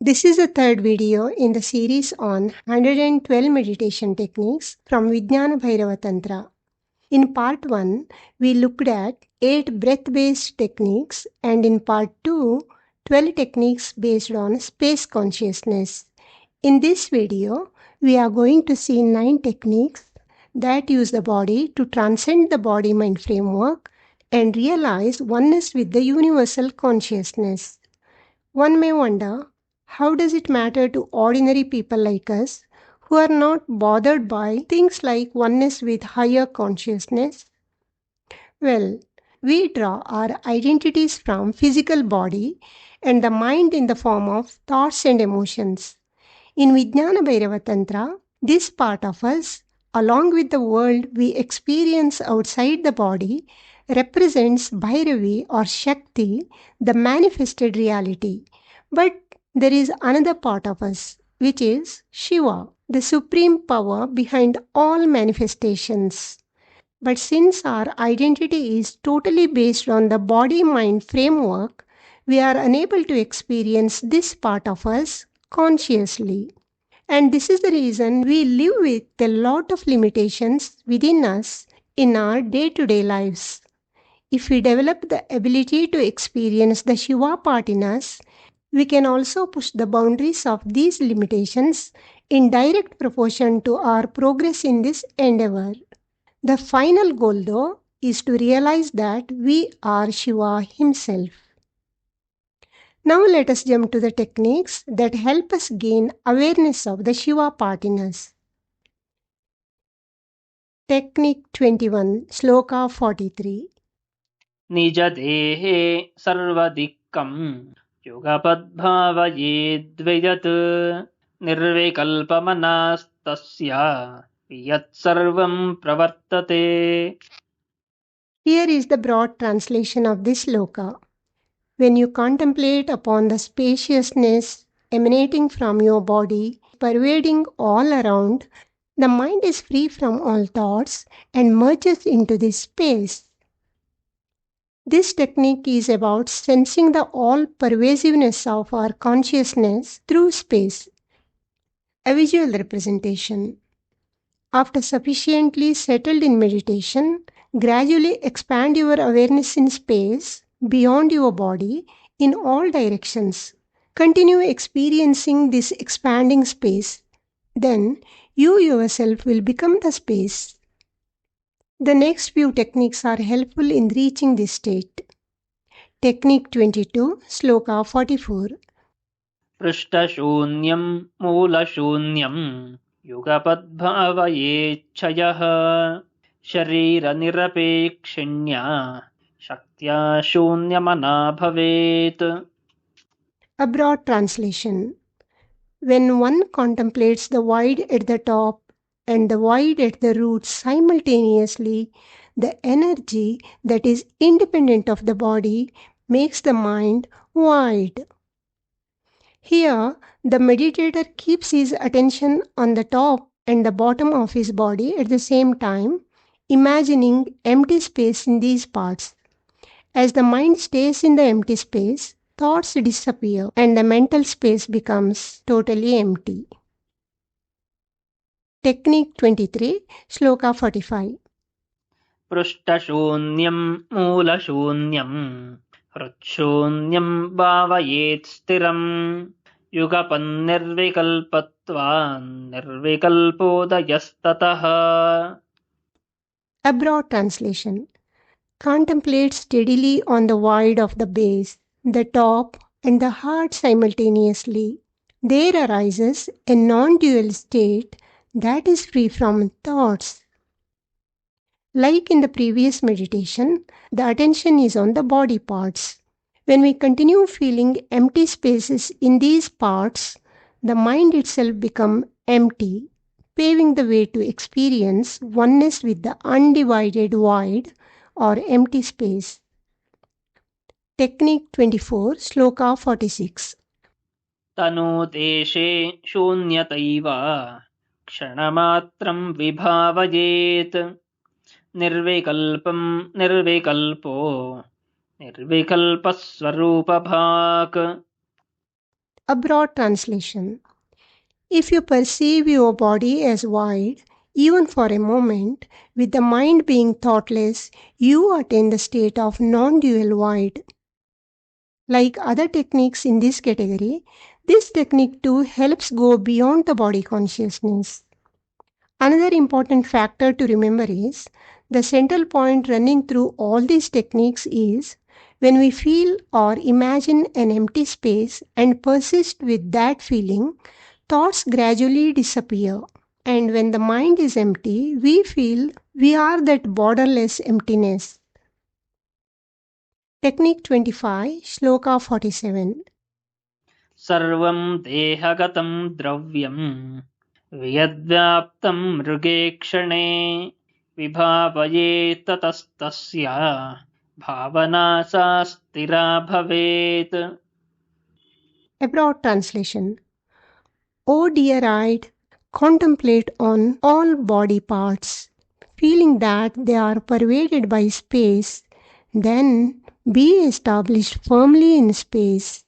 This is the third video in the series on 112 meditation techniques from Vijnana Bhairava Tantra. In part 1, we looked at 8 breath-based techniques, and in part 2, 12 techniques based on space consciousness. In this video, we are going to see 9 techniques that use the body to transcend the body-mind framework and realize oneness with the universal consciousness. One may wonder, how does it matter to ordinary people like us who are not bothered by things like oneness with higher consciousness? Well, we draw our identities from physical body and the mind in the form of thoughts and emotions. In Vijnana Bhairava Tantra, this part of us, along with the world we experience outside the body, represents Bhairavi or Shakti, the manifested reality. But there is another part of us, which is Shiva, the supreme power behind all manifestations. But since our identity is totally based on the body-mind framework, we are unable to experience this part of us consciously. And this is the reason we live with a lot of limitations within us in our day-to-day lives. If we develop the ability to experience the Shiva part in us, we can also push the boundaries of these limitations in direct proportion to our progress in this endeavor. The final goal, though, is to realize that we are Shiva himself. Now let us jump to the techniques that help us gain awareness of the Shiva part in us. Technique 21, Sloka 43. निजदेहे सर्वदिक्कम् युगपद्भावयेद्वयत् निर्विकल्पमनास्तस्य यत्सर्वं प्रवर्तते. Here is the broad translation of this sloka. When you contemplate upon the spaciousness emanating from your body, pervading all around, the mind is free from all thoughts and merges into this space. This technique is about sensing the all-pervasiveness of our consciousness through space. A visual representation. After sufficiently settled in meditation, gradually expand your awareness in space beyond your body in all directions. Continue experiencing this expanding space. Then you yourself will become the space. The next few techniques are helpful in reaching this state. Technique 22, Sloka 44. पृष्ठशून्यं मूलशून्यं युगपद्भावयेच्छयः शरीरनिरपेक्षिण्या शक्त्या शून्यमना भवेत्. A broad translation. When one contemplates the void at the top and the void at the roots simultaneously, the energy that is independent of the body makes the mind void. Here, the meditator keeps his attention on the top and the bottom of his body at the same time, imagining empty space in these parts. As the mind stays in the empty space, thoughts disappear and the mental space becomes totally empty. Technique 23, Sloka 45. पृष्ठशून्यं मूलशून्यं हृच्छून्यं भावयेत् स्थिरम् युगपन्निर्विकल्पत्वान्निर्विकल्पोदयस्ततः. A broad translation. Contemplate steadily on the void of the base, the top, and the heart simultaneously. There arises a non-dual state that is free from thoughts. Like in the previous meditation, the attention is on the body parts. When we continue feeling empty spaces in these parts, the mind itself becomes empty, paving the way to experience oneness with the undivided void or empty space. Technique 24, Sloka 46. तनूतेशे शून्यतैव क्षणमात्रं विभावयेत् निर्विकल्पं निर्विकल्पो निर्विकल्पस्वरूपभाक्. A broad translation. If you perceive your body as void, even for a moment, with the mind being thoughtless, you attain the state of non-dual void. Like other techniques in this category, this technique too helps go beyond the body consciousness. Another important factor to remember is the central point running through all these techniques is when we feel or imagine an empty space and persist with that feeling, thoughts gradually disappear. And when the mind is empty, we feel we are that borderless emptiness. Technique 25, Shloka 47. सर्वं देहगतं द्रव्यं यद्व्याप्तं मृगे क्षणे विभावयेत् ततस्तस्य भावना सा स्थिरा भवेत्. A broad translation. O dear-eyed, contemplate on all body parts, feeling that they are pervaded by space, then be established firmly in space.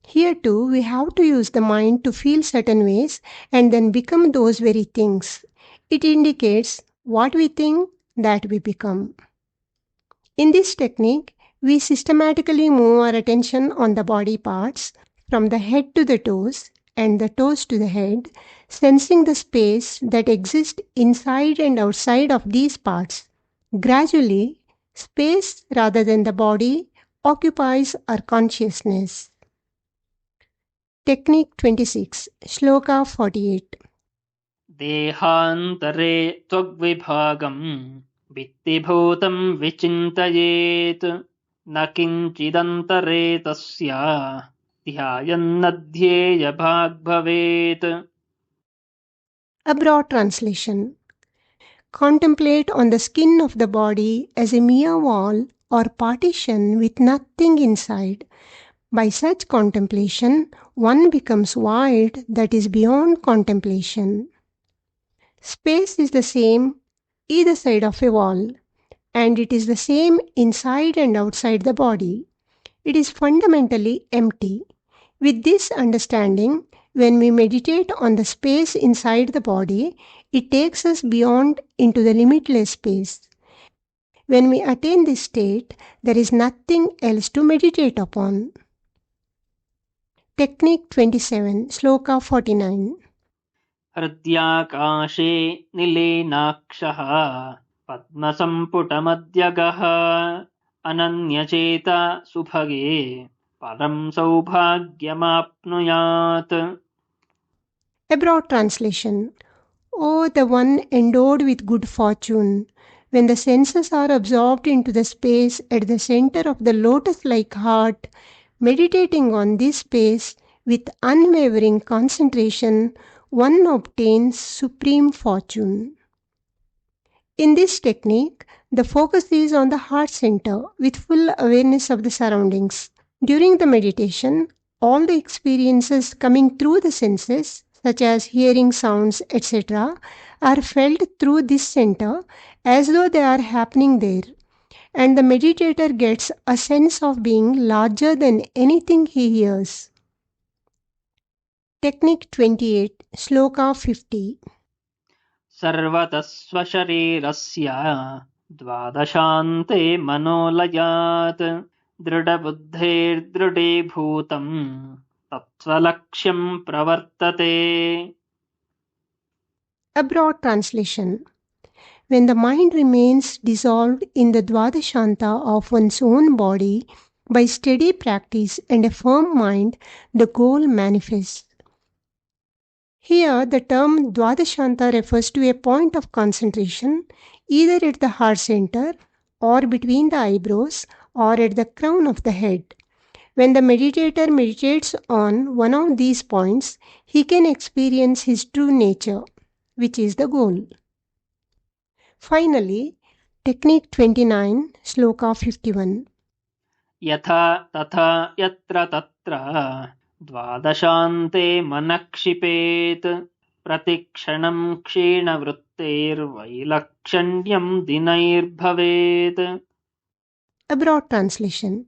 Here too, we have to use the mind to feel certain ways and then become those very things. It indicates what we think that we become. In this technique, we systematically move our attention on the body parts from the head to the toes and the toes to the head, sensing the space that exists inside and outside of these parts. Gradually, space rather than the body occupies our consciousness. Technique 26, Shloka 48. देहान्तरे त्वग्विभागं वित्तिभूतं विचिन्तयेत् न किञ्चिदन्तरे तस्य ध्यायन्नध्येयभाग् भवेत्. A broad translation. Contemplate on the skin of the body as a mere wall or partition with nothing inside. By such contemplation, one becomes void that is beyond contemplation. Space is the same either side of a wall, and it is the same inside and outside the body. It is fundamentally empty. With this understanding, when we meditate on the space inside the body, it takes us beyond into the limitless space. When we attain this state, there is nothing else to meditate upon. Technique 27, Shloka 49. हृद्याकाशे निलेनाक्षः पद्मसम्पुटमध्यगः अनन्यचेता सुभगे परं सौभाग्यमाप्नुयात्. A broad translation. O the one endowed with good fortune, when the senses are absorbed into the space at the center of the lotus-like heart, meditating on this space with unwavering concentration, one obtains supreme fortune. In this technique, the focus is on the heart center with full awareness of the surroundings. During the meditation, all the experiences coming through the senses, such as hearing sounds, etc., are felt through this center as though they are happening there, and the meditator gets a sense of being larger than anything he hears. Technique 28, Shloka 50. सर्वतः स्वशरीरस्य द्वादशान्ते मनोलयात् दृढबुद्धेर्दृढे भूतं तत्स्वलक्ष्यं प्रवर्तते. A broad translation. When the mind remains dissolved in the Dwadashanta of one's own body, by steady practice and a firm mind, the goal manifests. Here, the term Dwadashanta refers to a point of concentration, either at the heart center, or between the eyebrows, or at the crown of the head. When the meditator meditates on one of these points, he can experience his true nature, which is the goal. Finally, Technique 29, Shloka 51. यथा तथा यत्र तत्र द्वादशान्ते मनः क्षिपेत् प्रतिक्षणं क्षीणवृत्तेर्वैलक्षण्यं दिनैर्भवेत्. A broad translation.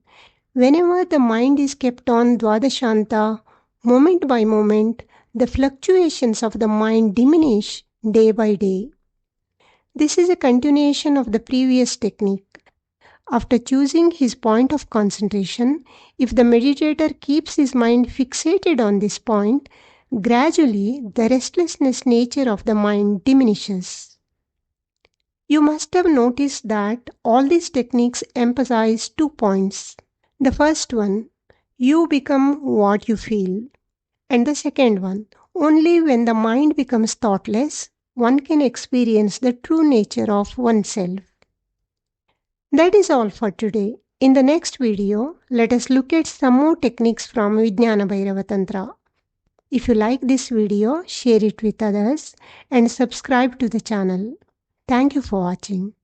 Whenever the mind is kept on Dwadashanta, Moment by moment, the fluctuations of the mind diminish day by day. This is a continuation of the previous technique. After choosing his point of concentration, if the meditator keeps his mind fixated on this point, gradually the restlessness nature of the mind diminishes. You must have noticed that all these techniques emphasize 2 points. The first one, you become what you feel. And the second one, only when the mind becomes thoughtless, one can experience the true nature of oneself. That is all for today. In the next video, let us look at some more techniques from Vidyana Bhairava Tantra. If you like this video, share it with others and subscribe to the channel. Thank you for watching.